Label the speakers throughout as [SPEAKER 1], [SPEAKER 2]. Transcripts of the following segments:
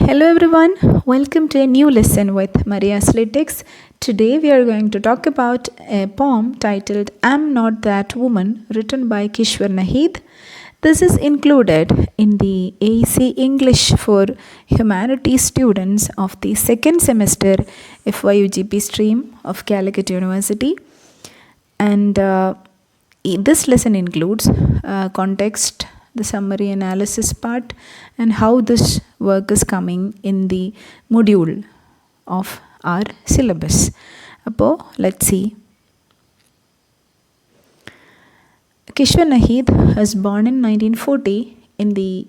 [SPEAKER 1] Hello everyone, welcome to a new lesson with Maria's Lytics. Today we are going to talk about a poem titled I'm Not That Woman, written by Kishwar Naheed. This is included in the AEC English for Humanities students of the Second Semester FYUGP stream of Calicut University. And this lesson includes context, the summary analysis part, and how this work is coming in the module of our syllabus. Appo, let's see. Kishwar Naheed was born in 1940 in the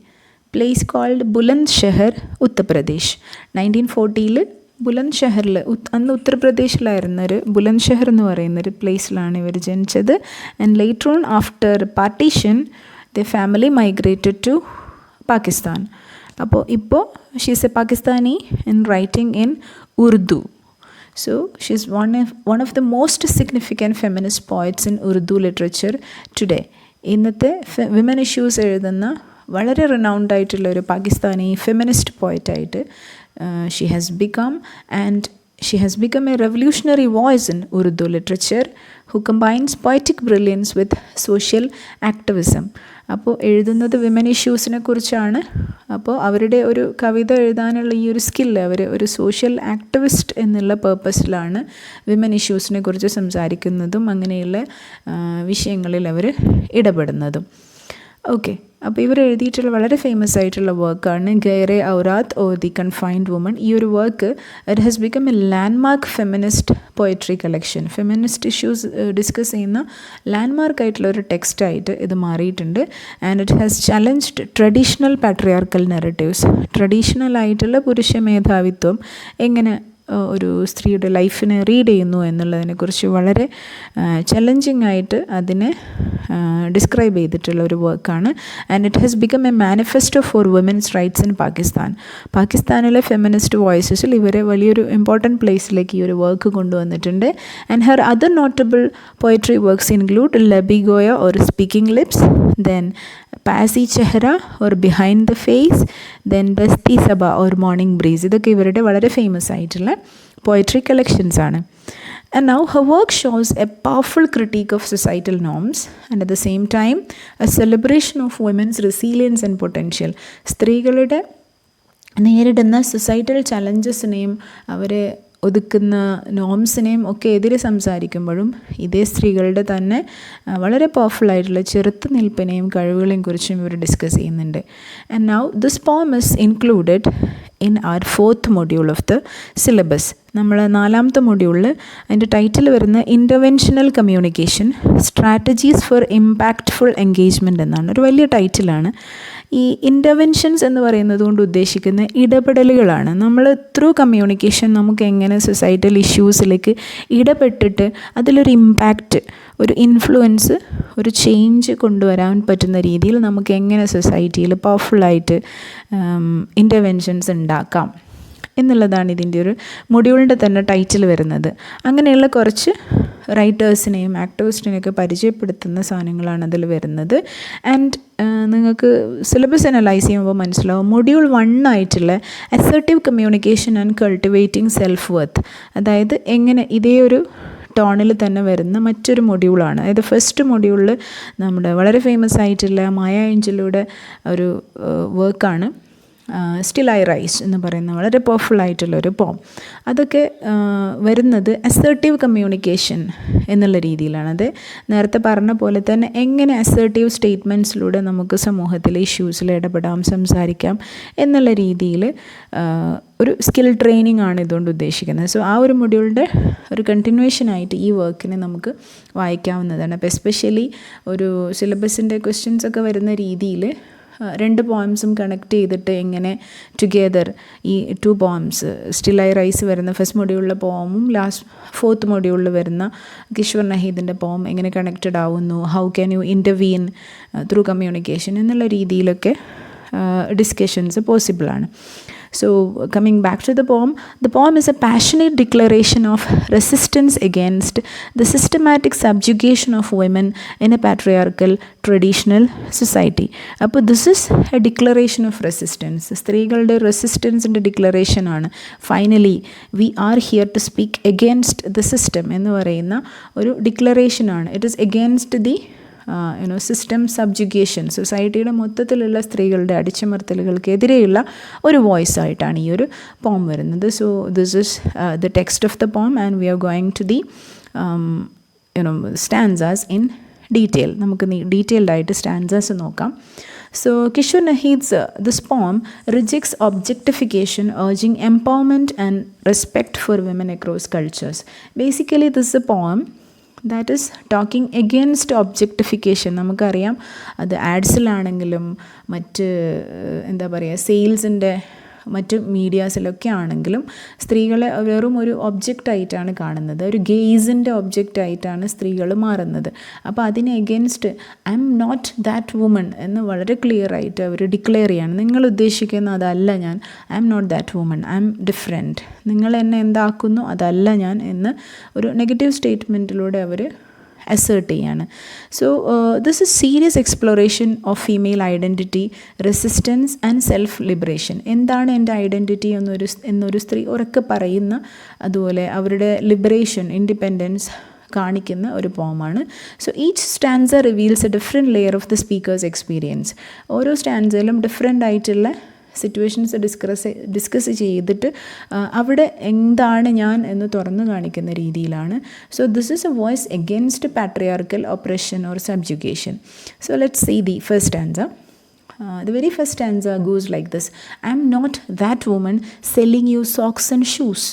[SPEAKER 1] place called Bulandshahr, Uttar Pradesh. 1940-ൽ ബുലന്ദ്ഷഹറിൽ അന്ന് ഉത്തർപ്രദേശിലായിരുന്നൊരു ബുലന്ദ്ഷഹർ എന്ന് പറയുന്നൊരു പ്ലേസിലാണ് ഇവർ ജനിച്ചത്. And later on after partition the family migrated to Pakistan. അപ്പോൾ she's a Pakistani in writing in Urdu. So she is one of the most significant feminist poets in Urdu literature today. ഇന്നത്തെ women issues എഴുതുന്ന വളരെ റിനൗൺഡ് ആയിട്ടുള്ള ഒരു Pakistani feminist പോയറ്റായിട്ട് she has become a revolutionary voice in Urdu literature who combines poetic brilliance with social activism. അപ്പോൾ എഴുതുന്നത് women ഇഷ്യൂസിനെ കുറിച്ചാണ്. അപ്പോൾ അവരുടെ ഒരു കവിത എഴുതാനുള്ള ഈ ഒരു സ്കില്ല് അവർ ഒരു സോഷ്യൽ ആക്ടിവിസ്റ്റ് എന്നുള്ള പേർപ്പസിലാണ് വിമൻ ഇഷ്യൂസിനെ കുറിച്ച് സംസാരിക്കുന്നതും അങ്ങനെയുള്ള വിഷയങ്ങളിൽ അവർ ഇടപെടുന്നതും. ഓക്കെ, അപ്പോൾ ഇവർ എഴുതിയിട്ടുള്ള വളരെ ഫേമസ് ആയിട്ടുള്ള വർക്കാണ് ഗൈറെ ഔറാത്ത് ഓർ ദി കൺഫൈൻഡ് വുമൺ. ഈ ഒരു work it has become A landmark feminist poetry collection. Feminist issues discuss ചെയ്യുന്ന ലാൻഡ്മാർക്ക് ആയിട്ടുള്ള ഒരു ടെക്സ്റ്റായിട്ട് ഇത് മാറിയിട്ടുണ്ട്. And it has challenged traditional patriarchal narratives. Traditional ആയിട്ടുള്ള പുരുഷ മേധാവിത്വം എങ്ങനെ ഒരു സ്ത്രീയുടെ ലൈഫിനെ റീഡ് ചെയ്യുന്നു എന്നുള്ളതിനെക്കുറിച്ച് വളരെ ചലഞ്ചിങ് ആയിട്ട് അതിനെ ഡിസ്ക്രൈബ് ചെയ്തിട്ടുള്ള ഒരു വർക്കാണ്. And it has become a manifesto for women's rights in Pakistan. പാകിസ്ഥാനിലെ ഫെമിനിസ്റ്റ് വോയിസസിൽ ഇവരെ വലിയൊരു ഇമ്പോർട്ടൻറ്റ് പ്ലേസിലേക്ക് ഈ ഒരു വർക്ക് കൊണ്ടുവന്നിട്ടുണ്ട്. And her other notable poetry works include Labigoya or speaking lips, then Pasi Chehra or behind the face, then Basti Saba or morning breeze. ഇതൊക്കെ ഇവരുടെ വളരെ famous ആയിട്ടുള്ള പോയട്രി കളക്ഷൻസ് ആണ്. And now her work shows a powerful critique of societal norms and at the same time a celebration of women's resilience and potential. സ്ത്രീകളുടെ നേരിടുന്ന societal ചലഞ്ചസിനെയും അവരെ ഒതുക്കുന്ന നോംസിനെയും ഒക്കെ എതിരെ സംസാരിക്കുമ്പോഴും ഇതേ സ്ത്രീകളുടെ തന്നെ വളരെ പവർഫുള്ളായിട്ടുള്ള ചെറുത്ത് നിൽപ്പിനെയും കഴിവുകളെയും കുറിച്ചും ഇവർ ഡിസ്കസ് ചെയ്യുന്നുണ്ട്. And now this poem is included in our 4th module of the syllabus. നമ്മൾ 4ാമത്തെ മൊഡ്യൂളിൽ അതിൻ്റെ ടൈറ്റിൽ വരുന്ന interventional communication strategies for impactful engagement എന്നാണ്. ഒരു വലിയ ടൈറ്റിലാണ്. ഈ ഇൻ്റർവെൻഷൻസ് എന്ന് പറയുന്നത് കൊണ്ട് ഉദ്ദേശിക്കുന്ന ഇടപെടലുകളാണ്. നമ്മൾ ത്രൂ കമ്മ്യൂണിക്കേഷൻ നമുക്ക് എങ്ങനെ സൊസൈറ്റൽ ഇഷ്യൂസിലേക്ക് ഇടപെട്ടിട്ട് അതിലൊരു ഇമ്പാക്റ്റ്, ഒരു ഇൻഫ്ലുവൻസ്, ഒരു ചേഞ്ച് കൊണ്ടുവരാൻ പറ്റുന്ന രീതിയിൽ നമുക്ക് എങ്ങനെ സൊസൈറ്റിയിൽ പവർഫുള്ളായിട്ട് ഇൻ്റർവെൻഷൻസ് ഉണ്ടാക്കാം എന്നുള്ളതാണ് ഇതിൻ്റെ ഒരു മൊഡ്യൂളിൻ്റെ തന്നെ ടൈറ്റിൽ വരുന്നത്. അങ്ങനെയുള്ള കുറച്ച് റൈറ്റേഴ്സിനെയും ആക്ടിവിസ്റ്റിനെയൊക്കെ പരിചയപ്പെടുത്തുന്ന സാധനങ്ങളാണ് അതിൽ വരുന്നത്. ആൻഡ് നിങ്ങൾക്ക് സിലബസ് അനലൈസ് ചെയ്യുമ്പോൾ മനസ്സിലാവും മൊഡ്യൂൾ 1 ആയിട്ടുള്ള assertive communication and cultivating self worth, അതായത് എങ്ങനെ ഇതേ ഒരു ടോണിൽ തന്നെ വരുന്ന മറ്റൊരു മൊഡ്യൂളാണ്. അതായത് ഫസ്റ്റ് മൊഡ്യൂളിൽ നമ്മുടെ വളരെ ഫേമസ് ആയിട്ടുള്ള മായ ഏഞ്ചലോയുടെ ഒരു വർക്കാണ് സ്റ്റിൽ ഐ റൈസ് എന്ന് പറയുന്ന വളരെ പവർഫുള്ളായിട്ടുള്ളൊരു പോം. അതൊക്കെ വരുന്നത് അസർട്ടീവ് കമ്മ്യൂണിക്കേഷൻ എന്നുള്ള രീതിയിലാണ്. അത് നേരത്തെ പറഞ്ഞ പോലെ തന്നെ എങ്ങനെ അസർട്ടീവ് സ്റ്റേറ്റ്മെൻറ്റ്സിലൂടെ നമുക്ക് സമൂഹത്തിലെ ഇഷ്യൂസിൽ ഇടപെടാം, സംസാരിക്കാം എന്നുള്ള രീതിയിൽ ഒരു സ്കിൽ ട്രെയിനിങ് ആണ് ഇതുകൊണ്ട് ഉദ്ദേശിക്കുന്നത്. സോ ആ ഒരു മൊഡ്യൂളിൻ്റെ ഒരു കണ്ടിന്യൂവേഷനായിട്ട് ഈ വർക്കിനെ നമുക്ക് വായിക്കാവുന്നതാണ്. അപ്പോൾ എസ്പെഷ്യലി ഒരു സിലബസിൻ്റെ ക്വസ്റ്റ്യൻസൊക്കെ വരുന്ന രീതിയിൽ 2 പോയംസും കണക്ട് ചെയ്തിട്ട് എങ്ങനെ ടുഗെദർ ഈ 2 പോയംസ് സ്റ്റിൽ ഐ റൈസ് വരുന്ന ഫസ്റ്റ് മൊഡ്യൂളിലെ പോമും 4th മൊഡ്യൂളിൽ വരുന്ന കിശ്വർ നഹീദിൻ്റെ പോം എങ്ങനെ കണക്റ്റഡ് ആവുന്നു, how can you intervene through communication എന്നുള്ള രീതിയിലൊക്കെ discussions പോസിബിളാണ്. So coming back to the poem is a passionate declaration of resistance against the systematic subjugation of women in a patriarchal traditional society. അപ്പോൾ this is a declaration of resistance. സ്ത്രീകളുടെ റെസിസ്റ്റൻസിൻ്റെ ഡിക്ലറേഷനാണ്. Finally we are here to speak against the system എന്ന് പറയുന്ന ഒരു ഡിക്ലറേഷനാണ്. It is against the system subjugation, സൊസൈറ്റിയുടെ മൊത്തത്തിലുള്ള സ്ത്രീകളുടെ അടിച്ചമർത്തലുകൾക്കെതിരെയുള്ള ഒരു വോയിസ് ആയിട്ടാണ് ഈ ഒരു പോം വരുന്നത്. So this is the text of the poem and we are going to the stanzas in detail. നമുക്ക് ഡീറ്റെയിൽഡ് ആയിട്ട് സ്റ്റാൻസാസ് നോക്കാം. So Kishwar Naheed's this poem rejects objectification, urging empowerment and respect for women across cultures. Basically this is a poem that is talking against objectification. നമുക്കറിയാം അത് ആഡ്സിലാണെങ്കിലും മറ്റ് എന്താ പറയുക സെയിൽസിൻ്റെ മറ്റ് മീഡിയാസിലൊക്കെ ആണെങ്കിലും സ്ത്രീകളെ വെറും ഒരു ഒബ്ജക്റ്റായിട്ടാണ് കാണുന്നത്, ഒരു ഗെയ്സിൻ്റെ ഒബ്ജക്റ്റായിട്ടാണ് സ്ത്രീകൾ മാറുന്നത്. അപ്പോൾ അതിന് against I am not that woman എന്ന് വളരെ ക്ലിയർ ആയിട്ട് അവർ ഡിക്ലെയർ ചെയ്യാണ്. നിങ്ങൾ ഉദ്ദേശിക്കുന്ന അതല്ല ഞാൻ, I am not that woman, I am different, നിങ്ങൾ എന്നെ എന്താക്കുന്നു അതല്ല ഞാൻ എന്ന് ഒരു നെഗറ്റീവ് സ്റ്റേറ്റ്മെൻറ്റിലൂടെ അവർ അസേർട്ട് ചെയ്യാണ്. So this is serious exploration of female identity, resistance and self liberation. എന്താണ് എൻ്റെ ഐഡൻറ്റിറ്റി എന്നൊരു സ്ത്രീ ഉറക്കെ പറയുന്ന, അതുപോലെ അവരുടെ ലിബറേഷൻ, ഇൻഡിപെൻഡൻസ് കാണിക്കുന്ന ഒരു പോമാണ്. So each stanza reveals a different layer of the speaker's experience. ഓരോ സ്റ്റാൻസയിലും ഡിഫറെൻ്റ് ആയിട്ടുള്ള സിറ്റുവേഷൻസ് ഡിസ്കസ് ചെയ്തിട്ട് അവിടെ എന്താണ് ഞാൻ എന്ന് തുറന്നു കാണിക്കുന്ന രീതിയിലാണ്. So this is a voice against patriarchal oppression or subjugation. So let's see the first stanza. The very first stanza goes like this: I am not that woman selling you socks and shoes.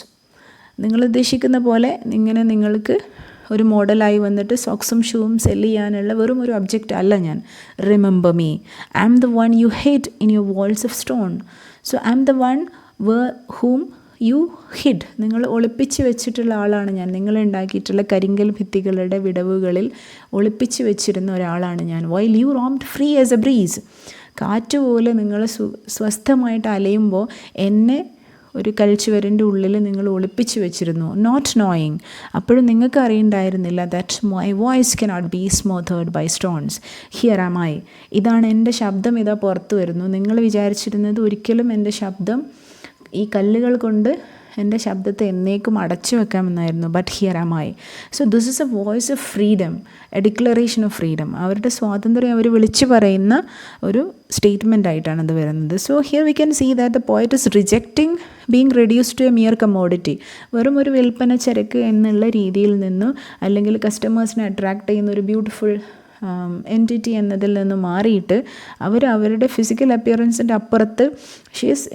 [SPEAKER 1] നിങ്ങൾ ഉദ്ദേശിക്കുന്ന പോലെ ഇങ്ങനെ നിങ്ങൾക്ക് ഒരു മോഡലായി വന്നിട്ട് സോക്സും ഷൂവും cell ചെയ്യാനുള്ള വെറും ഒരു ഒബ്ജക്റ്റ് അല്ല ഞാൻ. Remember me, I am the one you hate in your walls of stone. So I am the one whom you hid. നിങ്ങൾ ഒളിപ്പിച്ച് വെച്ചിട്ടുള്ള ആളാണ് ഞാൻ. നിങ്ങൾ ഉണ്ടാക്കിയിട്ടുള്ള കരിങ്കൽ ഭിത്തികളുടെ വിടവുകളിൽ ഒളിപ്പിച്ച് വെച്ചിരുന്ന ഒരാളാണ് ഞാൻ. While U roamed free as A breeze. കാറ്റ് പോലെ നിങ്ങൾ സ്വസ്ഥമായിട്ട് അലയുമ്പോൾ എന്നെ ഒരു കൽച്ചുവരൻ്റെ ഉള്ളിൽ നിങ്ങൾ ഒളിപ്പിച്ച് വെച്ചിരുന്നു. നോട്ട് നോയിങ്, അപ്പോഴും നിങ്ങൾക്ക് അറിയണ്ടായിരുന്നില്ല that my voice cannot be smothered by stones. Here am I, ഇതാണ് എൻ്റെ ശബ്ദം, ഇതാ പുറത്തു വരുന്നു. നിങ്ങൾ വിചാരിച്ചിരുന്നത് ഒരിക്കലും എൻ്റെ ശബ്ദം ഈ കല്ലുകൾ കൊണ്ട് എൻ്റെ ശബ്ദത്തെ എന്നേക്കും അടച്ചു വെക്കാമെന്നായിരുന്നു. But here am I. So this is a voice of freedom, a declaration of freedom. അവരുടെ സ്വാതന്ത്ര്യം അവർ വിളിച്ചു പറയുന്ന ഒരു സ്റ്റേറ്റ്മെൻ്റ് ആയിട്ടാണ് അത് വരുന്നത്. So here we can see that the poet is rejecting being reduce to a mere commodity. വെറും ഒരു വിൽപ്പന ചരക്ക് എന്നുള്ള രീതിയിൽ നിന്ന്, അല്ലെങ്കിൽ കസ്റ്റമേഴ്സിനെ അട്രാക്റ്റ് ചെയ്യുന്ന ഒരു ബ്യൂട്ടിഫുൾ എൻറ്റിറ്റി എന്നതിൽ നിന്ന് മാറിയിട്ട് അവരുടെ ഫിസിക്കൽ അപ്പിയറൻസിൻ്റെ അപ്പുറത്ത് she is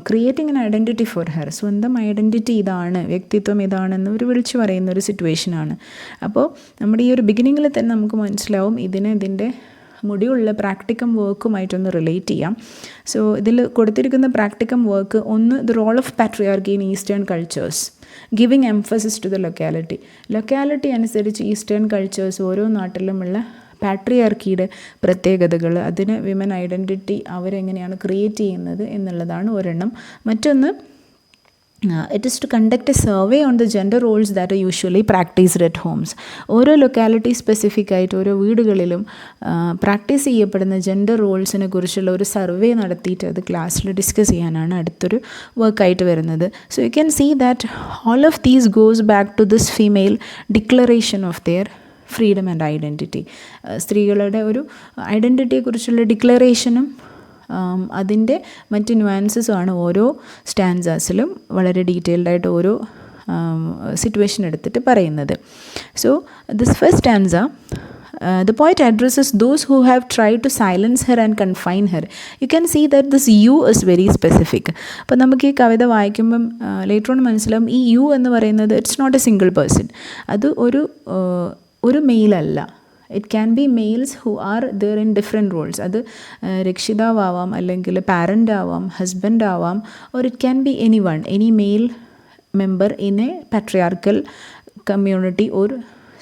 [SPEAKER 1] creating N identity for her. സ്വന്തം ഐഡൻറ്റിറ്റി ഇതാണ്, വ്യക്തിത്വം ഇതാണെന്ന് ഒരു വിളിച്ചു പറയുന്ന ഒരു സിറ്റുവേഷനാണ്. അപ്പോൾ നമ്മുടെ ഈ ഒരു ബിഗിനിങ്ങിൽ തന്നെ നമുക്ക് മനസ്സിലാവും ഇതിൻ്റെ മുടിയുള്ള പ്രാക്ടിക്കം വർക്കുമായിട്ടൊന്ന് റിലേറ്റ് ചെയ്യാം. സോ ഇതിൽ കൊടുത്തിരിക്കുന്ന പ്രാക്ടിക്കം വർക്ക് ഒന്ന്, the role of patriarchy in eastern cultures, giving emphasis to the locality അനുസരിച്ച് ഈസ്റ്റേൺ കൾച്ചേഴ്സ് ഓരോ നാട്ടിലുമുള്ള പാട്രിയാർക്കിയുടെ പ്രത്യേകതകൾ, അതിന് വിമൻ ഐഡൻറ്റിറ്റി അവരെങ്ങനെയാണ് ക്രിയേറ്റ് ചെയ്യുന്നത് എന്നുള്ളതാണ് ഒരെണ്ണം. മറ്റൊന്ന്, it is to conduct a survey on the gender roles that are usually practiced at homes. ഓരോ ലൊക്കാലിറ്റി സ്പെസിഫിക് ആയിട്ട് ഓരോ വീടുകളിലും പ്രാക്ടീസ് ചെയ്യപ്പെടുന്ന ജെൻഡർ റോൾസിനെ കുറിച്ചുള്ള ഒരു സർവേ നടത്തിയിട്ട് അത് ക്ലാസ്സിൽ ഡിസ്കസ് ചെയ്യാനാണ് അടുത്തൊരു വർക്കായിട്ട് വരുന്നത്. So you can see that all of these goes back to this female declaration of their freedom and identity. സ്ത്രീകളുടെ ഒരു ഐഡൻറ്റിറ്റിയെക്കുറിച്ചുള്ള ഡിക്ലറേഷനും അതിൻ്റെ മറ്റ് ന്യൂവാൻസസുമാണ് ഓരോ സ്റ്റാൻസാസിലും വളരെ ഡീറ്റെയിൽഡായിട്ട് ഓരോ സിറ്റുവേഷൻ എടുത്തിട്ട് പറയുന്നത്. So this first stanza, the poet addresses those who have tried to silence her and confine her. You can see that this you is very specific. അപ്പോൾ നമുക്ക് ഈ കവിത വായിക്കുമ്പം ലേറ്റർ ഓൺ മനസ്സിലാവും ഈ യു എന്ന് പറയുന്നത് it's not a single person. അത് ഒരു മെയിലല്ല. It can be males who are there in different roles. അത് രക്ഷിതാവാം, അല്ലെങ്കിൽ പാരൻ്റ് ആവാം, ഹസ്ബൻഡ് ആവാം, or it can be any male member in a patriarchal community or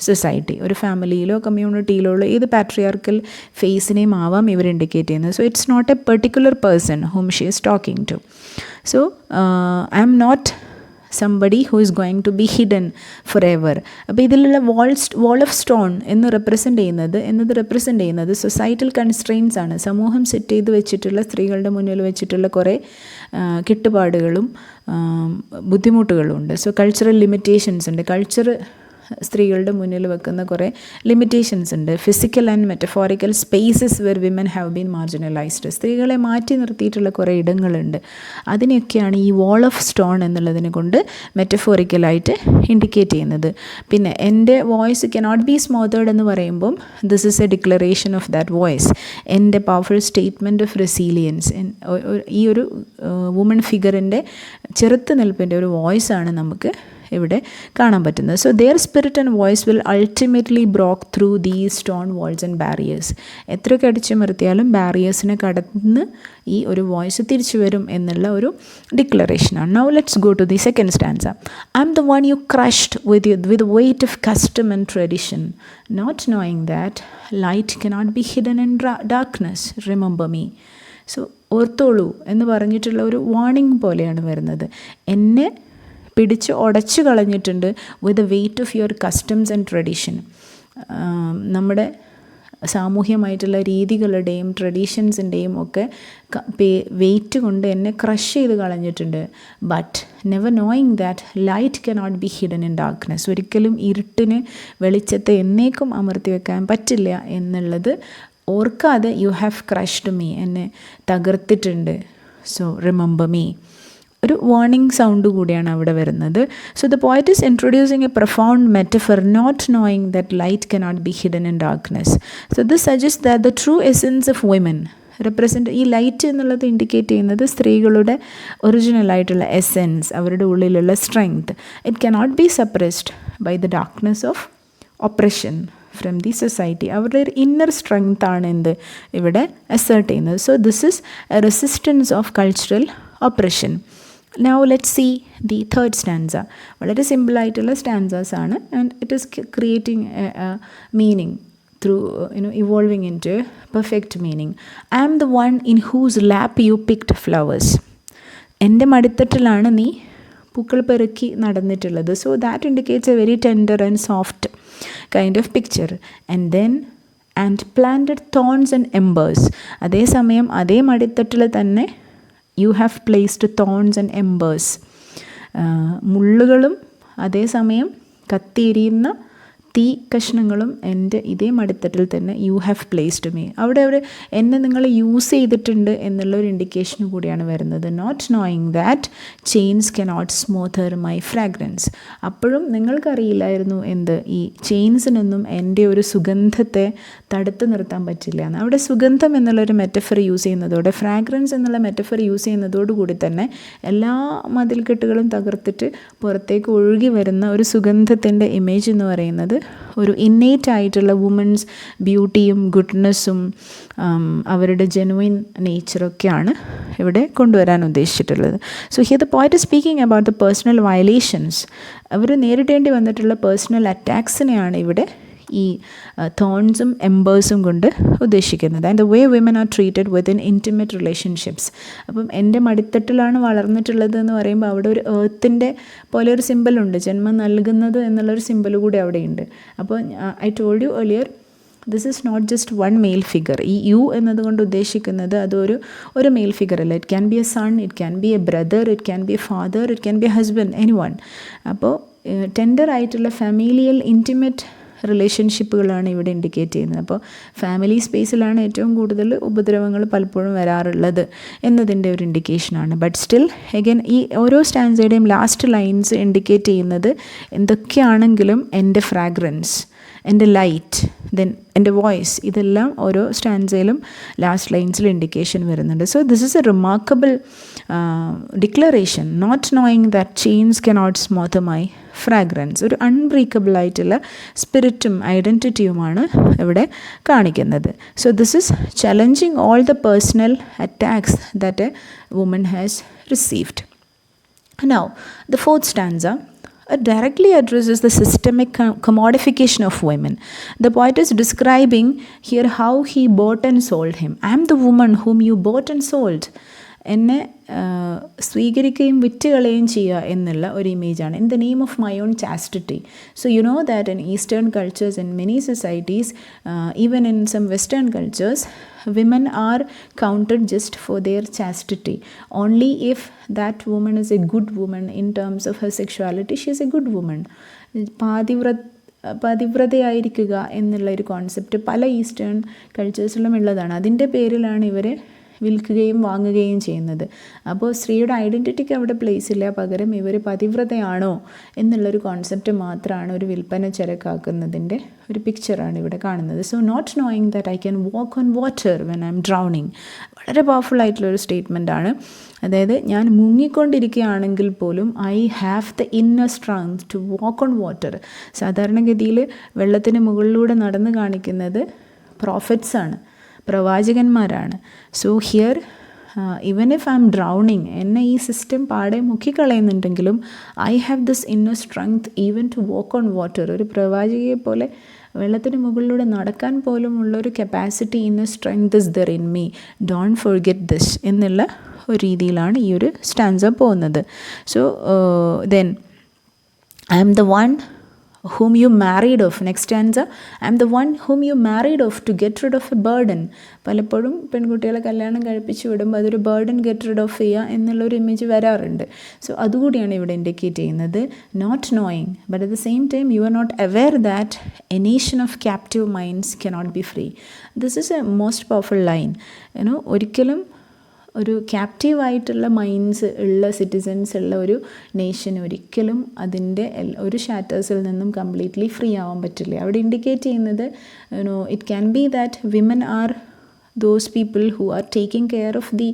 [SPEAKER 1] society. ഒരു ഫാമിലിയിലോ കമ്മ്യൂണിറ്റിയിലോ ഉള്ള ഏത് പാട്രിയാർക്കൽ ഫേസിനെയും ആവാം ഇവർ ഇൻഡിക്കേറ്റ് ചെയ്യുന്നത്. So it's not a particular person whom she is talking to. So I am not somebody who is going to be hidden forever. അപ്പോൾ ഇതിലുള്ള wall of stone എന്ന് റെപ്രസെൻ്റ് ചെയ്യുന്നത് സൊസൈറ്റൽ കൺസ്ട്രെയിൻസ് ആണ്. സമൂഹം set ചെയ്ത് വെച്ചിട്ടുള്ള, സ്ത്രീകളുടെ മുന്നിൽ വെച്ചിട്ടുള്ള കുറേ കെട്ടുപാടുകളും ബുദ്ധിമുട്ടുകളും ഉണ്ട്. സോ കൾച്ചറൽ ലിമിറ്റേഷൻസ് ഉണ്ട്. കൾച്ചർ സ്ത്രീകളുടെ മുന്നിൽ വെക്കുന്ന കുറേ ലിമിറ്റേഷൻസ് ഉണ്ട്. Physical and metaphorical spaces where women have been marginalised. സ്ത്രീകളെ മാറ്റി നിർത്തിയിട്ടുള്ള കുറേ ഇടങ്ങളുണ്ട്. അതിനെയൊക്കെയാണ് ഈ വാൾ ഓഫ് സ്റ്റോൺ എന്നുള്ളതിനെ കൊണ്ട് മെറ്റഫോറിക്കലായിട്ട് ഇൻഡിക്കേറ്റ് ചെയ്യുന്നത്. പിന്നെ എൻ്റെ വോയിസ് കനോട്ട് ബി സ്മോത്തേഡ് എന്ന് പറയുമ്പം this is A declaration of that voice. എൻ്റെ പവർഫുൾ സ്റ്റേറ്റ്മെൻറ്റ് ഓഫ് റെസീലിയൻസ്. ഈ ഒരു വുമൺ ഫിഗറിൻ്റെ ചെറുത്തുനിൽപ്പിൻ്റെ ഒരു വോയിസാണ് നമുക്ക് ഇവിടെ കാണാൻ പറ്റുന്നത്. So their spirit and voice will ultimately broke through these stone walls and barriers. എത്രയൊക്കെ അടിച്ചമർത്തിയാലും ബാരിയേഴ്സിനെ കടന്ന് ഈ ഒരു വോയിസ് തിരിച്ചു വരും എന്നുള്ള ഒരു ഡിക്ലറേഷനാണ്. Now let's go to the second stanza. I am the one you crushed with weight of custom and tradition, not knowing that light cannot be hidden in darkness, remember me. So ഓർത്തോളൂ എന്ന് പറഞ്ഞിട്ടുള്ള ഒരു warning പോലെയാണ് വരുന്നത്. എന്നെ പിടിച്ച് ഉടച്ചു കളഞ്ഞിട്ടുണ്ട് with the weight of your customs and tradition. നമ്മുടെ സാമൂഹ്യമായിട്ടുള്ള രീതികളുടെയും ട്രഡീഷൻസിൻ്റെയും ഒക്കെ വെയ്റ്റ് കൊണ്ട് എന്നെ ക്രഷ് ചെയ്ത് കളഞ്ഞിട്ടുണ്ട്. But never knowing that light cannot be hidden in darkness. ഒരിക്കലും ഇരുട്ടിന് വെളിച്ചത്തെ എന്നേക്കും അമർത്തി വെക്കാൻ പറ്റില്ല എന്നുള്ളത് ഓർക്കാതെ യു ഹാവ് ക്രഷ്ഡ് മീ, എന്നെ തകർത്തിട്ടുണ്ട്. So remember me. ഒരു വാർണിംഗ് സൗണ്ട് കൂടിയാണ് അവിടെ വരുന്നത്. So the poet is introducing a profound metaphor, not knowing that light cannot be hidden in darkness. So this suggest that the true essence of women represent, ഈ light എന്നുള്ളത് indicate ചെയ്യുന്നത് സ്ത്രീകളുടെ ഒറിജിനലായിട്ടുള്ള essence, അവരുടെ ഉള്ളിലുള്ള strength. It cannot be suppressed by the darkness of oppression from the society. അവരുടെ ഒരു inner strength ആണ് എന്ത് ഇവിടെ അസേർട്ട് ചെയ്യുന്നത്. So this is A resistance of cultural oppression. Now let's see the third stanza. വളരെ സിമ്പിളായിട്ടുള്ള സ്റ്റാൻസാസ് ആണ്, and it is creating meaning through evolving into perfect meaning. I am the one in whose lap you picked flowers. എൻ്റെ മടിത്തട്ടിലാണ് നീ പൂക്കൾ പെറുക്കി നടന്നിട്ടുള്ളത്. So that indicates A very tender and soft kind of picture. And planted thorns and embers. അതേസമയം അതേ മടിത്തട്ടിൽ തന്നെ you have placed thorns and embers. മുള്ളുകളും അതേസമയം കത്തിയെരിയുന്ന തീ കഷ്ണങ്ങളും എൻ്റെ ഇതേ മടിത്തട്ടിൽ തന്നെ യു ഹാവ് പ്ലേസ്ഡ് മീ. അവിടെ എന്നെ നിങ്ങൾ യൂസ് ചെയ്തിട്ടുണ്ട് എന്നുള്ളൊരു ഇൻഡിക്കേഷൻ കൂടിയാണ് വരുന്നത്. Not knowing that chains cannot smother my fragrance. അപ്പോഴും നിങ്ങൾക്കറിയില്ലായിരുന്നു എന്ത്, ഈ ചെയിൻസിനൊന്നും എൻ്റെ ഒരു സുഗന്ധത്തെ തടുത്തു നിർത്താൻ പറ്റില്ല എന്ന്. അവിടെ സുഗന്ധം എന്നുള്ളൊരു മെറ്റഫർ യൂസ് ചെയ്യുന്നതോടെ, ഫ്രാഗ്രൻസ് എന്നുള്ള മെറ്റഫർ യൂസ് ചെയ്യുന്നതോടുകൂടി തന്നെ എല്ലാ മതിൽക്കെട്ടുകളും തകർത്തിട്ട് പുറത്തേക്ക് ഒഴുകി വരുന്ന ഒരു സുഗന്ധത്തിൻ്റെ ഇമേജ് എന്ന് പറയുന്നത് ഒരു ഇന്നേറ്റ് ആയിട്ടുള്ള വുമൻസ് ബ്യൂട്ടിയും ഗുഡ്നെസ്സും അവരുടെ ജെനുവിൻ നേച്ചറൊക്കെയാണ് ഇവിടെ കൊണ്ടുവരാൻ ഉദ്ദേശിച്ചിട്ടുള്ളത്. So here the poet is speaking about the personal violations. അവർ നേരിടേണ്ടി വന്നിട്ടുള്ള പേഴ്സണൽ അറ്റാക്സിനെയാണ് ഇവിടെ ഈ തോൺസും എംബേഴ്സും കൊണ്ട് ഉദ്ദേശിക്കുന്നത്. And the way women are treated within intimate relationships. അപ്പം എൻ്റെ മടിത്തട്ടിലാണ് വളർന്നിട്ടുള്ളത് എന്ന് പറയുമ്പോൾ അവിടെ ഒരു ഏർത്തിൻ്റെ പോലെ ഒരു സിമ്പലുണ്ട്, ജന്മം നൽകുന്നത് എന്നുള്ളൊരു സിമ്പൽ കൂടി അവിടെയുണ്ട്. അപ്പോൾ I told you earlier, this is not just one male figure. ഈ യു എന്നതുകൊണ്ട് ഉദ്ദേശിക്കുന്നത് അതൊരു മെയിൽ ഫിഗർ അല്ല. It can be a son, it can be a brother, it can be a father, it can be a husband, anyone. അപ്പോൾ tender ആയിട്ടുള്ള familial intimate റിലേഷൻഷിപ്പുകളാണ് ഇവിടെ indicate ചെയ്യുന്നത്. അപ്പോൾ ഫാമിലി സ്പേസിലാണ് ഏറ്റവും കൂടുതൽ ഉപദ്രവങ്ങൾ പലപ്പോഴും വരാറുള്ളത് എന്നതിൻ്റെ ഒരു ഇൻഡിക്കേഷനാണ്. ബട്ട് സ്റ്റിൽ അഗൈൻ ഈ ഓരോ സ്റ്റാൻസയുടെയും ലാസ്റ്റ് ലൈൻസ് ഇൻഡിക്കേറ്റ് ചെയ്യുന്നത് എന്തൊക്കെയാണെങ്കിലും എൻ്റെ ഫ്രാഗ്രൻസ്, എൻ്റെ ലൈറ്റ്, ദെൻ എൻ്റെ വോയിസ്, ഇതെല്ലാം ഓരോ സ്റ്റാൻസയിലും ലാസ്റ്റ് ലൈൻസിൽ ഇൻഡിക്കേഷൻ വരുന്നുണ്ട്. So this is a remarkable declaration, not knowing that chains cannot smooth my fragrance. ഒരു അൺബ്രേക്കബിൾ ആയിട്ടുള്ള സ്പിരിറ്റും ഐഡൻറ്റിറ്റിയുമാണ് ഇവിടെ കാണിക്കുന്നത്. So this is challenging all the personal attacks that a woman has received. Now the fourth stanza directly addresses the systemic commodification of women. The poet is describing here how he bought and sold him. I am the woman whom you bought and sold. എന്നെ സ്വീകരിക്കുകയും വിറ്റുകളയുകയും ചെയ്യുക എന്നുള്ള ഒരു ഇമേജാണ്. In the name of my own chastity. So you know that in eastern cultures, in many societies, even in some western cultures, women are counted just for their chastity. Only if that woman is a good woman in terms of her sexuality, she is a good woman. പതിവ്രതയായിരിക്കുക എന്നുള്ളൊരു concept പല eastern കൾച്ചേഴ്സിലും ഉള്ളതാണ്. അതിൻ്റെ പേരിലാണ് ഇവരെ വിൽക്കുകയും വാങ്ങുകയും ചെയ്യുന്നത്. അപ്പോൾ സ്ത്രീയുടെ ഐഡൻറ്റിറ്റിക്ക് അവിടെ പ്ലേസ് ഇല്ല, പകരം ഇവർ പതിവ്രതയാണോ എന്നുള്ളൊരു കോൺസെപ്റ്റ് മാത്രമാണ് ഒരു വിൽപ്പന ചരക്കാക്കുന്നതിൻ്റെ ഒരു പിക്ചറാണ് ഇവിടെ കാണുന്നത്. So not knowing that I can walk on water when I am drowning, വളരെ പവർഫുൾ ആയിട്ടുള്ളൊരു സ്റ്റേറ്റ്മെൻ്റ് ആണ്. അതായത് ഞാൻ മുങ്ങിക്കൊണ്ടിരിക്കുകയാണെങ്കിൽ പോലും I have the inner strength to walk on water. സാധാരണഗതിയിൽ വെള്ളത്തിന് മുകളിലൂടെ നടന്ന് കാണിക്കുന്നത് പ്രോഫറ്റ്സാണ്, പ്രവാചകന്മാരാണ്. So here even if I am drowning, എന്നെ ഈ സിസ്റ്റം പാടെ മുക്കിക്കളയുന്നുണ്ടെങ്കിലും I have this inner strength even to walk on water. ഒരു പ്രവാചകയെ പോലെ വെള്ളത്തിന് മുകളിലൂടെ നടക്കാൻ പോലും ഉള്ളൊരു capacity, inner strength is there in me, don't forget this എന്നുള്ള ഒരു രീതിയിലാണ് ഈ ഒരു സ്റ്റാൻസ പോകുന്നത്. So then I am the one whom you married off. Next stanza, I am the one whom you married off to get rid of a burden. പലപ്പോഴും പെൺകുട്ടികളെ കല്യാണം കഴിപ്പിച്ച് വിടുമ്പോൾ അതൊരു ബേർഡൻ ഗെറ്റ് റിഡ് ഓഫ് ചെയ്യുക എന്നുള്ളൊരു image വരാറുണ്ട്. So അതുകൂടിയാണ് ഇവിടെ ഇൻഡിക്കേറ്റ് ചെയ്യുന്നത്. Not knowing but at the same time you are not aware that a nation of captive minds cannot be free. This is a most powerful line. ഒരിക്കലും ഒരു ക്യാപ്റ്റീവായിട്ടുള്ള minds ഉള്ള citizens ഉള്ള ഒരു nation ഒരിക്കലും അതിൻ്റെ ഒരു ഷാറ്റേഴ്സിൽ നിന്നും കംപ്ലീറ്റ്ലി ഫ്രീ ആവാൻ പറ്റില്ല. അവിടെ ഇൻഡിക്കേറ്റ് ചെയ്യുന്നത് it can B that women are those people who are taking care of the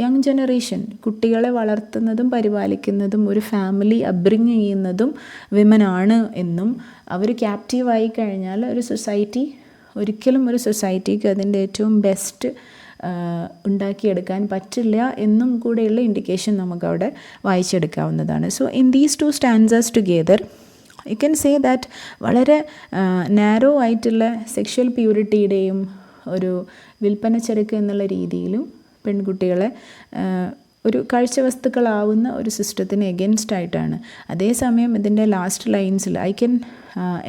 [SPEAKER 1] young generation. കുട്ടികളെ വളർത്തുന്നതും പരിപാലിക്കുന്നതും ഒരു ഫാമിലി അപ്ബ്രിങ് ചെയ്യുന്നതും വിമനാണ് എന്നും, അവർ ക്യാപ്റ്റീവായി കഴിഞ്ഞാൽ ഒരു സൊസൈറ്റി ഒരിക്കലും ഒരു സൊസൈറ്റിക്ക് അതിൻ്റെ ഏറ്റവും ബെസ്റ്റ് ഉണ്ടാക്കിയെടുക്കാൻ പറ്റില്ല എന്നും കൂടെയുള്ള ഇൻഡിക്കേഷൻ നമുക്കവിടെ വായിച്ചെടുക്കാവുന്നതാണ്. So in these two stanzas together you can say that വളരെ നാരോ ആയിട്ടുള്ള സെക്ഷൽ പ്യൂരിറ്റിയുടെയും ഒരു വിൽപ്പന ചരക്ക് എന്നുള്ള രീതിയിലും പെൺകുട്ടികളെ ഒരു കാഴ്ചവസ്തുക്കളാവുന്ന ഒരു സിസ്റ്റത്തിന് എഗൻസ്റ്റ് ആയിട്ടാണ്. അതേസമയം ഇതിൻ്റെ ലാസ്റ്റ് ലൈൻസിൽ I can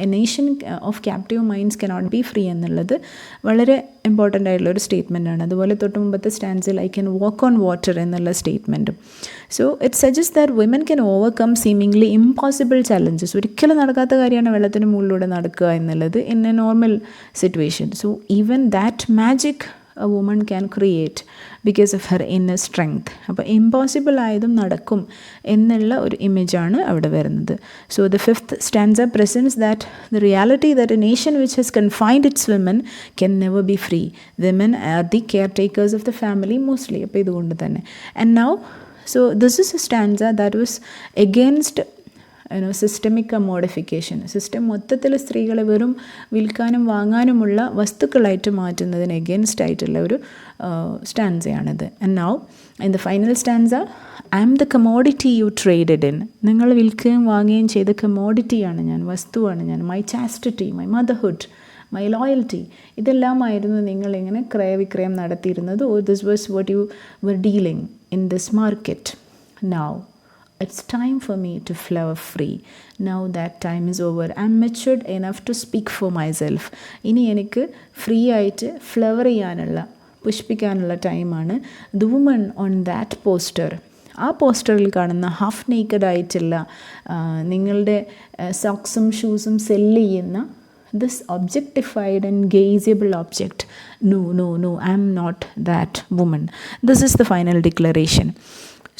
[SPEAKER 1] a nation of captive minds cannot be free എന്നുള്ളത് വളരെ ഇമ്പോർട്ടൻ്റ് ആയിട്ടുള്ള ഒരു സ്റ്റേറ്റ്മെൻറ്റാണ്. അതുപോലെ തൊട്ട് മുമ്പത്തെ സ്റ്റാൻസിൽ I can walk on water എന്നുള്ള സ്റ്റേറ്റ്മെൻറ്റും. So it suggest that women can overcome seemingly impossible challenges. ഒരിക്കലും നടക്കാത്ത കാര്യമാണ് വെള്ളത്തിന് മുകളിലൂടെ നടക്കുക എന്നുള്ളത് in a normal situation. So even that magic a woman can create because of her inner strength. അപ്പോൾ ഇമ്പോസിബിൾ ആയതും നടക്കും എന്നുള്ള ഒരു ഇമേജാണ് അവിടെ വരുന്നത്. So the fifth stanza presents that the reality that a nation which has confined its women can never be free. Women are the caretakers of the family mostly. അപ്പോൾ ഇതുകൊണ്ട് തന്നെ and now so this is a stanza that was against systemic modification. System മൊത്തത്തിൽ സ്ത്രീകളെ വെറും വിൽക്കാനും വാങ്ങാനുമുള്ള വസ്തുക്കളായിട്ട് മാറ്റുന്നതിന് against ആയിട്ടുള്ള ഒരു സ്റ്റാൻസയാണിത്. And now in the final stanza, I am the commodity you traded in. നിങ്ങൾ വിൽക്കുകയും വാങ്ങുകയും ചെയ്ത കമോഡിറ്റിയാണ് ഞാൻ, വസ്തുവാണ് ഞാൻ. My chastity, my motherhood, my loyalty, ഇതെല്ലാമായിരുന്നു നിങ്ങളിങ്ങനെ ക്രയവിക്രയം നടത്തിയിരുന്നത്. Oh this was what you were dealing in this market. Now it's time for me to flower free. Now that time is over. I'm matured enough to speak for myself. ഇനി എനിക്ക് free ആയിട്ട് flower ചെയ്യാനുള്ള, പുഷ്പിക്കാനുള്ള ടൈമാണ്. The woman on that poster, ആ പോസ്റ്ററിൽ കാണുന്ന half naked ആയിട്ടുള്ള നിങ്ങളുടെ സോക്സും ഷൂസും സെല്ല് ചെയ്യുന്ന this objectified and gazeable object. No, no, no, I am not that woman. This is the final declaration.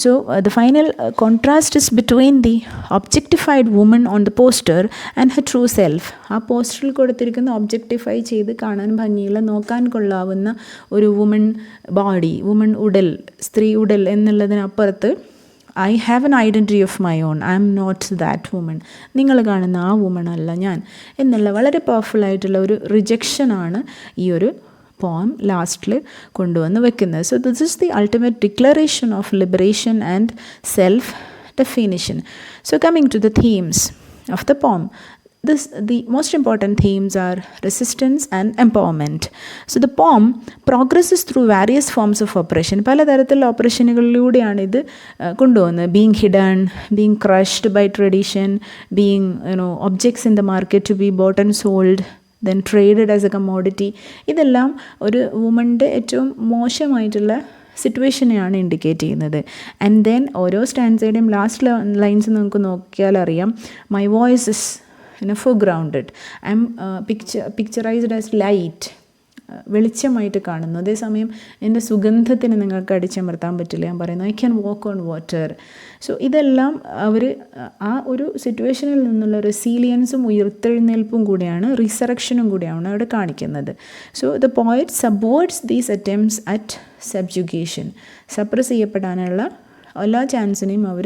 [SPEAKER 1] So the final contrast is between the objectified woman on the poster and her true self. ആ പോസ്റ്ററിൽ കൊടുത്തിരിക്കുന്ന objectify ചെയ്ത് കാണാൻ ഭംഗിയുള്ള, നോക്കാൻ കൊള്ളാവുന്ന ഒരു woman body, woman ഉടൽ, സ്ത്രീ ഉടൽ എന്നുള്ളതിനപ്പുറത്ത് I have an identity of my own, I am not that woman, നിങ്ങൾ കാണുന്ന ആ വുമൺ അല്ല ഞാൻ എന്നുള്ള വളരെ പവർഫുള്ളായിട്ടുള്ള ഒരു റിജക്ഷനാണ് ഈ ഒരു പോം ലാസ്റ്റിൽ കൊണ്ടുവന്ന് വെക്കുന്നത്. So this is the ultimate declaration of liberation and self definition. So coming to the themes of the poem, the most important themes are resistance and empowerment. So the poem progresses through various forms of oppression. പലതരത്തിലുള്ള ഓപ്പറേഷനുകളിലൂടെയാണ് ഇത് കൊണ്ടുപോകുന്നത്. Being hidden, being crushed by tradition, being objects in the market to be bought and sold, then traded as a commodity. ഇതെല്ലാം ഒരു വുമൻ്റെ ഏറ്റവും മോശമായിട്ടുള്ള സിറ്റുവേഷനെയാണ് ഇൻഡിക്കേറ്റ് ചെയ്യുന്നത്. ആൻഡ് ദെൻ ഓരോ സ്റ്റാൻസയുടെയും ലാസ്റ്റ് ലൈൻസ് നമുക്ക് നോക്കിയാൽ അറിയാം, my voice is foregrounded. I am picturized as light, വെളിച്ചമായിട്ട് കാണുന്നു. അതേസമയം എൻ്റെ സുഗന്ധത്തിന് നിങ്ങൾക്ക് അടിച്ചമർത്താൻ പറ്റില്ല. ഞാൻ പറയുന്നു I can walk on water. So ഇതെല്ലാം അവർ ആ ഒരു സിറ്റുവേഷനിൽ നിന്നുള്ള റെസീലിയൻസും ഉയർത്തെഴുന്നേൽപ്പും കൂടിയാണ്, റിസറക്ഷനും കൂടിയാണ് അവിടെ കാണിക്കുന്നത്. So the poet subverts these attempts at subjugation. Suppress ചെയ്യപ്പെടാനുള്ള എല്ലാ ചാൻസിനെയും അവർ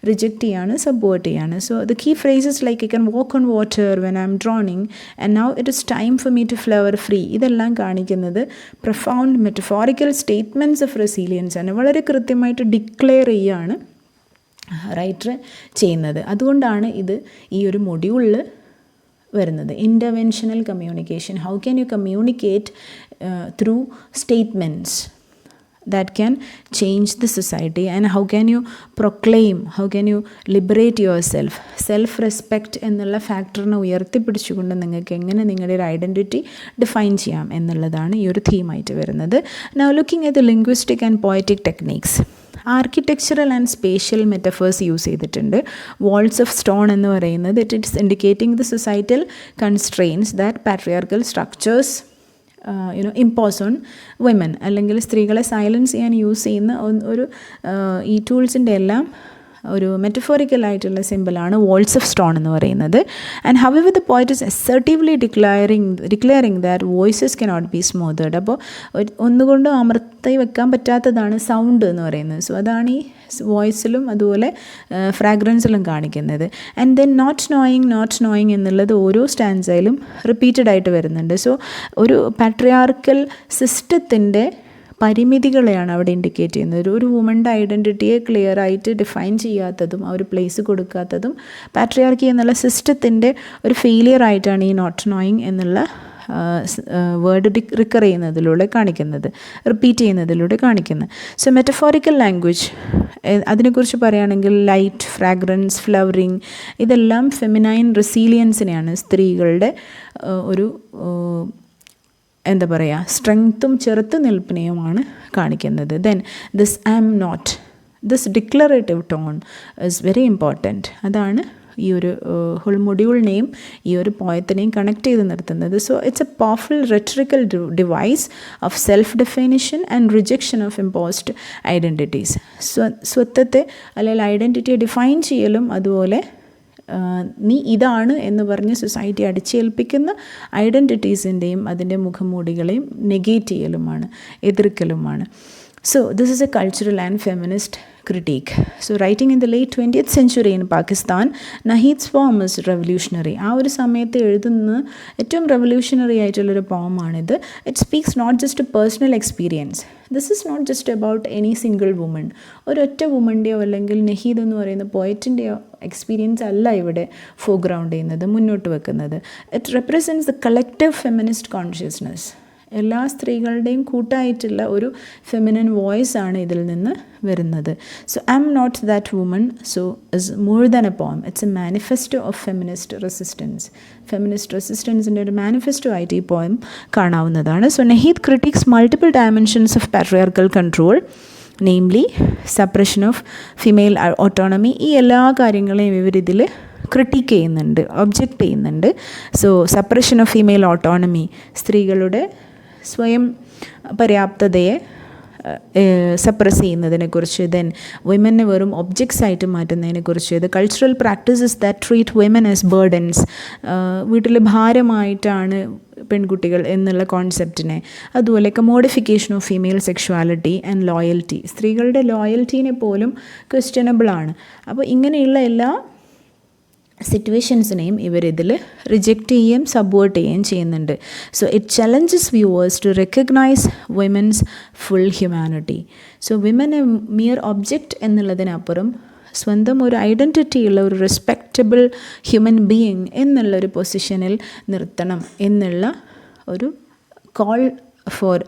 [SPEAKER 1] റിജക്റ്റ് ചെയ്യാണ്, സബ്വേർട്ട് ചെയ്യാണ്. So the key phrases like I can walk on water when I am drowning and now it is time for me to flower free. ഇതെല്ലാം കാണിക്കുന്നത് profound metaphorical statements of resilience ആണ്. വളരെ കൃത്യമായിട്ട് declare ചെയ്യുകയാണ് writer ചെയ്യുന്നത്. അതുകൊണ്ടാണ് ഇത് ഈ ഒരു മൊഡ്യൂളിൽ വരുന്നത്. Interventional communication, how can you communicate through statements that can change the society, and how can you proclaim, how can you liberate yourself. Self respect എന്നുള്ള ഫാക്ടറിനെ ഉയർത്തിപ്പിടിച്ചുകൊണ്ട് നിങ്ങൾക്ക് എങ്ങനെ നിങ്ങളുടെ ഒരു ഐഡൻറ്റിറ്റി ഡിഫൈൻ ചെയ്യാം എന്നുള്ളതാണ് ഈ ഒരു തീമായിട്ട് വരുന്നത്. Now looking at the linguistic and poetic techniques. Architectural and spatial metaphors use ചെയ്തിട്ടുണ്ട്. വാൾസ് ഓഫ് സ്റ്റോൺ എന്ന് പറയുന്നത് it it's indicating the societal constraints that patriarchal structures impose on women, അല്ലെങ്കിൽ സ്ത്രീകളെ സൈലൻസ് ചെയ്യാൻ യൂസ് ചെയ്യുന്ന ഒരു ഈ ടൂൾസിൻ്റെ എല്ലാം ഒരു മെറ്റഫോറിക്കലായിട്ടുള്ള സിമ്പിളാണ് വാൾസ് ഓഫ് സ്റ്റോൺ എന്ന് പറയുന്നത്. And however the poet is assertively declaring that voices cannot be smoothed. അപ്പോൾ ഒന്നുകൊണ്ടും അമർത്തി വെക്കാൻ പറ്റാത്തതാണ് സൗണ്ട് എന്ന് പറയുന്നത്. സോ അതാണ് ഈ വോയിസിലും അതുപോലെ ഫ്രാഗ്രൻസിലും കാണിക്കുന്നത്. ആൻഡ് ദെൻ നോട്ട് നോയിങ് എന്നുള്ളത് ഓരോ സ്റ്റാൻസയിലും റിപ്പീറ്റഡ് ആയിട്ട് വരുന്നുണ്ട്. സോ ഒരു പാട്രിയാർക്കൽ സിസ്റ്റത്തിൻ്റെ പരിമിതികളെയാണ് അവിടെ ഇൻഡിക്കേറ്റ് ചെയ്യുന്നത്. ഒരു വുമൻ്റെ ഐഡൻറ്റിറ്റിയെ ക്ലിയർ ആയിട്ട് ഡിഫൈൻ ചെയ്യാത്തതും ആ ഒരു പ്ലേസ് കൊടുക്കാത്തതും പാട്രിയാർക്കി എന്നുള്ള സിസ്റ്റത്തിൻ്റെ ഒരു ഫെയിലിയർ ആയിട്ടാണ് ഈ നോട്ട് നോയിങ് എന്നുള്ള വേർഡ് റിക്കർ ചെയ്യുന്നതിലൂടെ കാണിക്കുന്നത്, റിപ്പീറ്റ് ചെയ്യുന്നതിലൂടെ കാണിക്കുന്നത്. സോ മെറ്റഫോറിക്കൽ ലാംഗ്വേജ് അതിനെക്കുറിച്ച് പറയുകയാണെങ്കിൽ ലൈറ്റ്, ഫ്രാഗ്രൻസ്, ഫ്ലവറിങ്, ഇതെല്ലാം ഫെമിനൈൻ റെസീലിയൻസിനെയാണ്, സ്ത്രീകളുടെ ഒരു എന്താ പറയുക സ്ട്രെങ്ത്തും ചെറുത്ത് നിൽപ്പിനെയുമാണ് കാണിക്കുന്നത്. Then this declarative tone is very important. അതാണ് ഈ ഒരു ഹോൾ മൊഡ്യൂളിനെയും ഈ ഒരു പോയത്തിനെയും കണക്ട് ചെയ്ത് നിർത്തുന്നത്. So it's a powerful rhetorical device of self definition and rejection of imposed identities. സ്വത്വത്തെ അല്ലെങ്കിൽ ഐഡൻറ്റിറ്റിയെ ഡിഫൈൻ ചെയ്യലും അതുപോലെ നീ ഇതാണ് എന്ന് പറഞ്ഞ് സൊസൈറ്റി അടിച്ചേൽപ്പിക്കുന്ന ഐഡൻറ്റിറ്റീസിൻ്റെയും അതിൻ്റെ മുഖംമൂടികളെയും negate ചെയ്യലുമാണ്, എതിർക്കലുമാണ്. So this is a cultural and feminist critique. So writing in the late 20th century in Pakistan, Naheed's poem is revolutionary. ആ ഒരു സമയത്ത് എഴുതുന്ന ഏറ്റവും റെവല്യൂഷണറി ആയിട്ടുള്ളൊരു പോമാണിത്. It speaks not just a personal experience. This is not just about any single woman. ഒരൊറ്റ വുമൻ്റെയോ അല്ലെങ്കിൽ നഹീദ് എന്ന് പറയുന്ന പോയറ്റിൻ്റെയോ എക്സ്പീരിയൻസ് അല്ല ഇവിടെ ഫോർഗ്രൗണ്ട് ചെയ്യുന്നത്, മുന്നോട്ട് വെക്കുന്നത്. It represents the collective feminist consciousness. എല്ലാ സ്ത്രീകളുടെയും കൂട്ടായിട്ടുള്ള ഒരു ഫെമിനൻ വോയിസ് ആണ് ഇതിൽ നിന്ന് വരുന്നത്. So I am not that woman so is more than a poem. It's a manifesto of feminist resistance. Feminist റെസിസ്റ്റൻസിൻ്റെ ഒരു മാനിഫെസ്റ്റോ ആയിട്ട് ഈ പോയം കാണാവുന്നതാണ്. So Naheed critics multiple dimensions of patriarchal control, namely suppression of female autonomy. ഈ എല്ലാ കാര്യങ്ങളെയും ഇവരിതിൽ critique ചെയ്യുന്നുണ്ട്, ഒബ്ജക്റ്റ് ചെയ്യുന്നുണ്ട്. So suppression of female autonomy, സ്ത്രീകളുടെ സ്വയം പര്യാപ്തതയെ സപ്രസ് ചെയ്യുന്നതിനെക്കുറിച്ച്. ദെൻ വിമനെ വെറും ഒബ്ജക്ട്സ് ആയിട്ട് മാറ്റുന്നതിനെക്കുറിച്ച്. The cultural practices that treat women as burdens, വീട്ടിൽ ഭാരമായിട്ടാണ് പെൺകുട്ടികൾ എന്നുള്ള കോൺസെപ്റ്റിനെ. അതുപോലെ modification of female sexuality and loyalty, സ്ത്രീകളുടെ ലോയൽറ്റീനെ പോലും ക്വസ്റ്റ്യനബിളാണ്. അപ്പോൾ ഇങ്ങനെയുള്ള എല്ലാ സിറ്റുവേഷൻസിനെയും ഇവരിതിൽ റിജക്റ്റ് ചെയ്യുകയും സബ്വേർട്ട് ചെയ്യുകയും ചെയ്യുന്നുണ്ട്. So it challenges viewers to recognise women's full humanity. So women a mere object എന്നുള്ളതിനപ്പുറം സ്വന്തം ഒരു ഐഡൻറ്റിറ്റി ഉള്ള ഒരു റെസ്പെക്റ്റബിൾ ഹ്യൂമൻ ബീയിങ് എന്നുള്ളൊരു പൊസിഷനിൽ നിർത്തണം എന്നുള്ള ഒരു കോൾ ഫോർ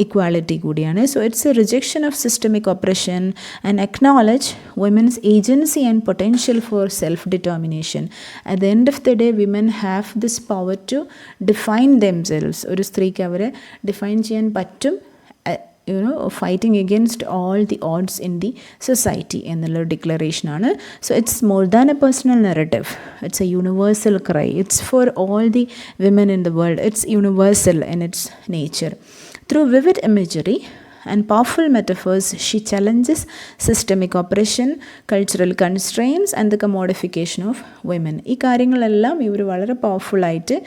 [SPEAKER 1] ഇക്വാലിറ്റി കൂടിയാണ്. So it's A rejection of systemic oppression and acknowledge women's agency and potential for self-determination. At the end of the day, women have this power to define themselves. ഒരു സ്ത്രീക്ക് അവരെ define ചെയ്യാൻ പറ്റും, fighting against all the odds in the society എന്നുള്ളൊരു ഡിക്ലറേഷനാണ്. So it's more than a personal narrative, it's a universal cry, it's for all the women in the world, it's universal in its nature. Through vivid imagery and powerful metaphors, she challenges systemic oppression, cultural constraints and the commodification of women. ഈ കാര്യങ്ങളെല്ലാം ഇവർ വളരെ പവർഫുള്ളായിട്ട്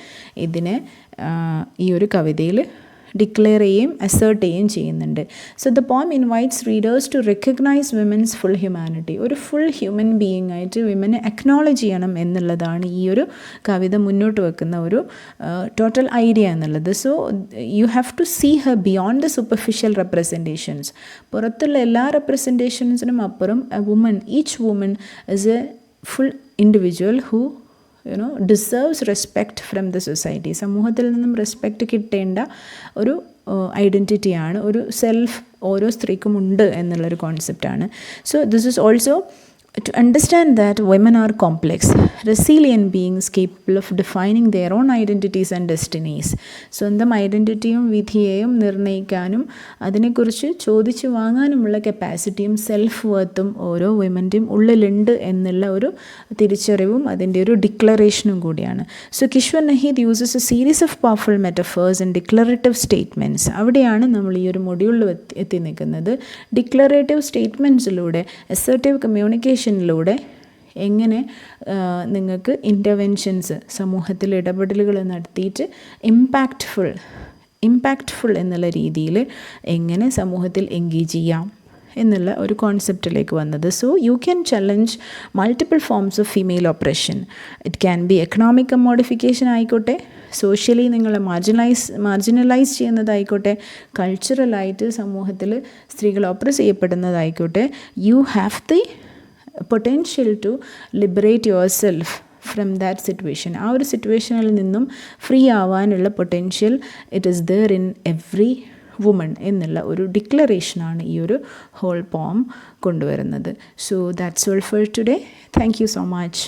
[SPEAKER 1] ഇതിനെ ഈ ഒരു കവിതയിൽ declare ചെയ്യുകയും assert ചെയ്യുകയും ചെയ്യുന്നുണ്ട്. So the poem invites readers to recognise women's full humanity. ഒരു ഫുൾ ഹ്യൂമൻ ബീയിങ് ആയിട്ട് വിമനെ അക്നോളജ് ചെയ്യണം എന്നുള്ളതാണ് ഈ ഒരു കവിത മുന്നോട്ട് വെക്കുന്ന ഒരു ടോട്ടൽ ഐഡിയ എന്നുള്ളത്. So you have to see her beyond the superficial representations. പുറത്തുള്ള എല്ലാ റെപ്രസെൻറ്റേഷൻസിനും അപ്പുറം a woman, each woman is a full individual who deserves respect from the society. സമൂഹത്തിൽ നിന്നും റെസ്പെക്റ്റ് കിട്ടേണ്ട ഒരു ഐഡൻറ്റിറ്റിയാണ്, ഒരു സെൽഫ് ഓരോ സ്ത്രീക്കും ഉണ്ട് എന്നുള്ളൊരു കോൺസെപ്റ്റാണ്. So this is also to understand that women are complex, resilient beings capable of defining their own identities and destinies. സ്വന്തം ഐഡൻറ്റിറ്റിയും വിധിയെയും നിർണ്ണയിക്കാനും അതിനെക്കുറിച്ച് ചോദിച്ചു വാങ്ങാനുമുള്ള കപ്പാസിറ്റിയും സെൽഫ് വർത്തും ഓരോ വിമൻ്റെയും ഉള്ളിലുണ്ട് എന്നുള്ള ഒരു തിരിച്ചറിവും അതിൻ്റെ ഒരു ഡിക്ലറേഷനും കൂടിയാണ്. So Kishwar Naheed uses a series of powerful metaphors and declarative statements. അവിടെയാണ് നമ്മൾ ഈ ഒരു മൊഡ്യൂളിൽ എത്തി നിൽക്കുന്നത്. ഡിക്ലറേറ്റീവ് സ്റ്റേറ്റ്മെൻറ്റ്സിലൂടെ അസേർട്ടീവ് കമ്മ്യൂണിക്കേഷനിലൂടെ എങ്ങനെ നിങ്ങൾക്ക് ഇൻ്റർവെൻഷൻസ്, സമൂഹത്തിൽ ഇടപെടലുകൾ നടത്തിയിട്ട് ഇമ്പാക്റ്റ്ഫുൾ എന്നുള്ള രീതിയിൽ എങ്ങനെ സമൂഹത്തിൽ എൻഗേജ് ചെയ്യാം എന്നുള്ള ഒരു കോൺസെപ്റ്റിലേക്ക് വന്നത്. So you can challenge multiple forms of female oppression. It can be economic modification ആയിക്കോട്ടെ, സോഷ്യലി നിങ്ങളെ മാർജിനലൈസ് ചെയ്യുന്നതായിക്കോട്ടെ, കൾച്ചറലായിട്ട് സമൂഹത്തിൽ സ്ത്രീകൾ ഒപ്രസ് ചെയ്യപ്പെടുന്നതായിക്കോട്ടെ. You have the potential to liberate yourself from that situation. ആ ഒരു സിറ്റുവേഷനിൽ നിന്നും ഫ്രീ ആവാനുള്ള potential it is there in every woman എന്നുള്ള ഒരു ഡിക്ലറേഷനാണ് ഈ ഒരു ഹോൾ പോം കൊണ്ടുവരുന്നത്. So that's all for today. Thank you so much.